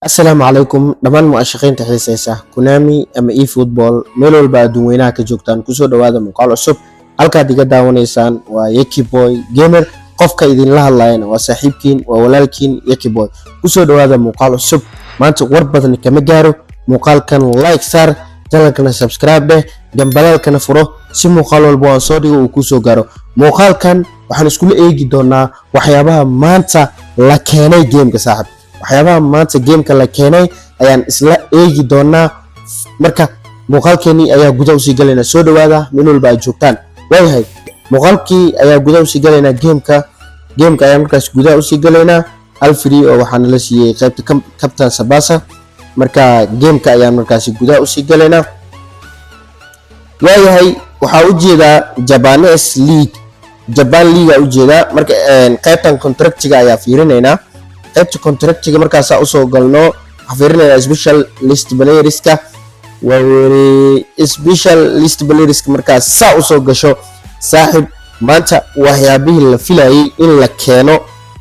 السلام عليكم dhamaan mu'ashaqiinta xiiseeya Konami ama eFootball meel walba adduunweynaha ka joogtaan kusoo dhawaada muuqaal cusub halkaad iga daawanaysaan waa Yeki Boy Gamer qofka idin la hadlayna waa saaxiibkiin waa walaalkiin Yeki Boy kusoo dhawaada muuqaal cusub maanta war badan kama gaaro muuqaalkan like saar channelkana subscribe dheh gambalaalkana furo si muuqaal walba aan soo dhigo uu kusoo gaaro muuqaalkan waxaan isku eegi doonaa waxyaabaha maanta la keenay gameka saaxiib waxyaabaha maanta gameka la keenay ayaan isla eegi doonaa marka muuqaalkeeni ayaa gudaha u sii galayna soo dhawaada meel walba ay joogtaan waayahay muuqaalkii ayaa gudaha u sii galayna gameka ayaa markaas gudaha u sii galayna hal free oo waxaan la siiyay qaybta Captain Sabasa marka gameka ayaa markaas gudaha u sii galayna waayahay waxa u jeedaa Japanese League Japan League u jeedaa marka qaybtan contractiga ayaa fiirinayna qaybta contractiga markaas u soo galno xafiirinayna special list playerska special list playerska markaas u soo gasho saaxib maanta waxyaabihii la filayay in la keeno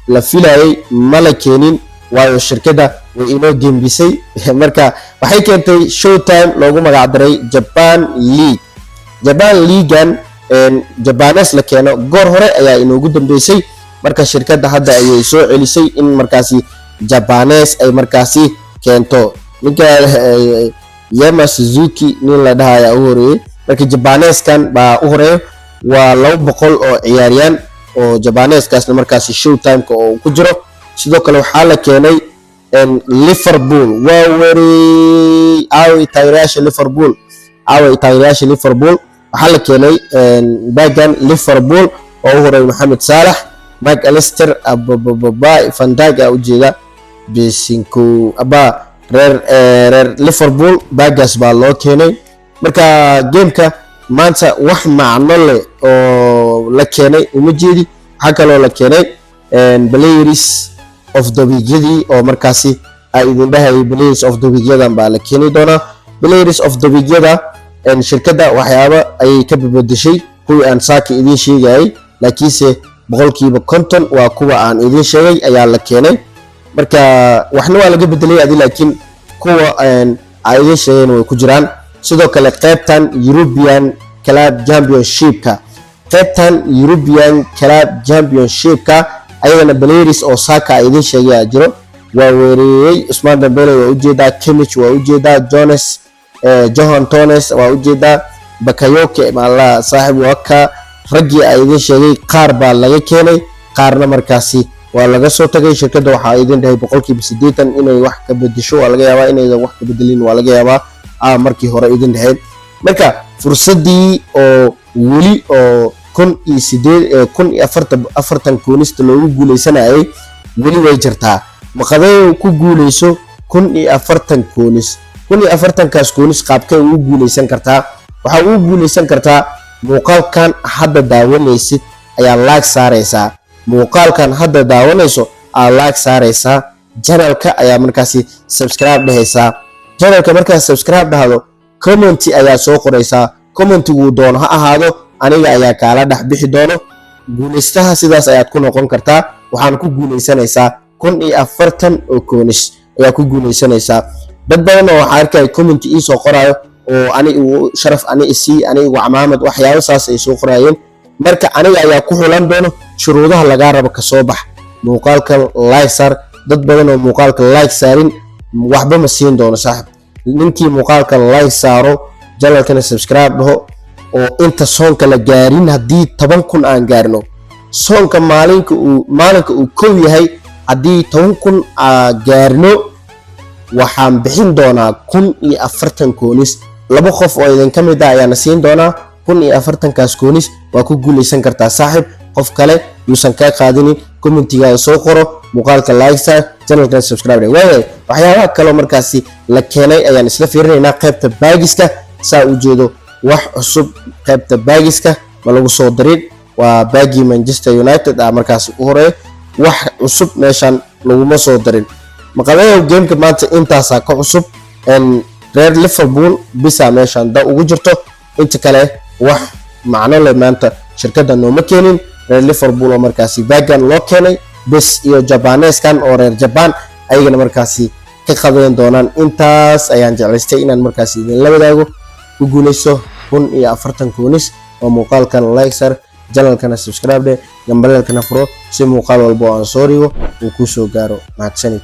la filayay ma la keenin waayo shirkadda way inoo gembisay marka waxay keentay showtime loogu magac daray Japan League Japanese la keeno goor hore ayaa inoogu dambeysay marka shirkadda hadda ayay soo celisay in markaasi Japanese ay markaasi keento ninka Yama Suzuki nin la dhahayo u horeeyay marka Japanese kan baa u horeeyo waa 200 oo ciyaariyaan oo Japanese kaasna markaasi showtime ka oo ku jiro sidoo kale waxa la keenay Liverpool waa wari taageerayaasha Liverpool waxa la keenay bagan Liverpool oo horeeyay Mohamed Salah Mark Alister Van Dijk u jeeda bisinko aba reer Liverpool bagas baa loo keenay marka gameka maanta wax macno leh oo la keenay uma jeedi waxa kale oo la keenay players of the week oo markaasi ay idin dhahay players of the week baa la keenay doona players of the week shirkadda waxyaabo ay ka bedeshay kuwii aan saaka idin sheegay laakiinse boqolkiiba 50 waa kuwa aan idin sheegay ayaa la keenay marka waxna waa laga bedelay laakiin kuwa aan idin sheegay way ku jiraan sidoo kale qaybtan European Club Championship ayagana players oo saaka idin sheegay jiro waa weeriyay Usman Dembele waa u jeedaa Kimmich waa u jeedaa Johan Tones waa u jeedaa Bakayoko mala saaxiib waka ragii ay idin sheegay qaar baa laga keenay qaarna markaasi waa laga soo tagay shirkadda waxa idin dhahay boqolkiiba 80 inay wax ka bedesho waa laga yaabaa inay wax ka bedelin waa laga yaabaa markii hore idin dhahay marka fursadii oo wali oo 1040 koonista loogu guuleysanayay wali way jirtaa maqaday ku guuleyso 1040 koonis 1040 kaas koonis qaabkay ugu guuleysan kartaa waxa ugu guuleysan kartaa muuqaalkan hadda daawanaysid ayaa like saaraysaa muuqaalkan hadda daawanayso like saaraysaa channelka ayaa markaasi subscribe dhahaysaa channelka markaas subscribe dhahdo comment ayaa soo qoraysaa commentigu doono ha ahaado aniga ayaa kala dhax bixi doono guuleystaha sidaas ayaad ku noqon kartaa waxaan ku guuleysanaysaa 1040 oo koonis ayaa ku guuleysanaysaa dad badan oo waxa arkay comment ii soo qorayo oo anigu sharaf anigu Maxamed waxyaabo saas ay soo qorayeen marka aniga ayaa ku xulan doono shuruudaha laga rabo ka soo bax muuqaalka like sar dad badan oo muuqaalka like saarin waxba ma siin doono saaxiib ninkii muuqaalka like saaro channelkana subscribe dhaho oo inta soonka la gaarin hadii 10,000 aan gaarno soonka maalinka uu kow yahay hadii 10,000 aan gaarno waxaan bixin doonaa 1040 koonis laba qof oo idin kamid ah ayaan siin doonaa 1040 kaas koonis waa ku guuleysan kartaa saaxiib qof kale yuusan ka qaadinin commentiga soo qoro muuqaalka like saar channelka subscribe waxyaabaha kale markaasi la keenay ayaan isla fiirinaynaa qaybta baagiska saa u jeedo wax cusub qaybta baagiska ma lagu soo dirin waa baagi Manchester United markaasi u horeey wax cusub meeshan laguma soo dirin maqabayo gameka maanta intaas ka cusub reer Liverpool bisa meeshan da ugu jirto inta kale wax macno leh maanta shirkadda nooma keenin reer Liverpool oo markaasi bagan loo keenay bes iyo Japanese kan oo reer Japan ayagana markaasi ka qaban doonaan. Intaas ayaan jeclaystay inaan markaas idin la wadaago. Ku guuleyso 1040 koonis oo muuqaalkan like sar, channelkana subscribe, gambalelkana furo si muuqaal walba oo aan soo rigo uu ku soo gaaro. Mahadsanid.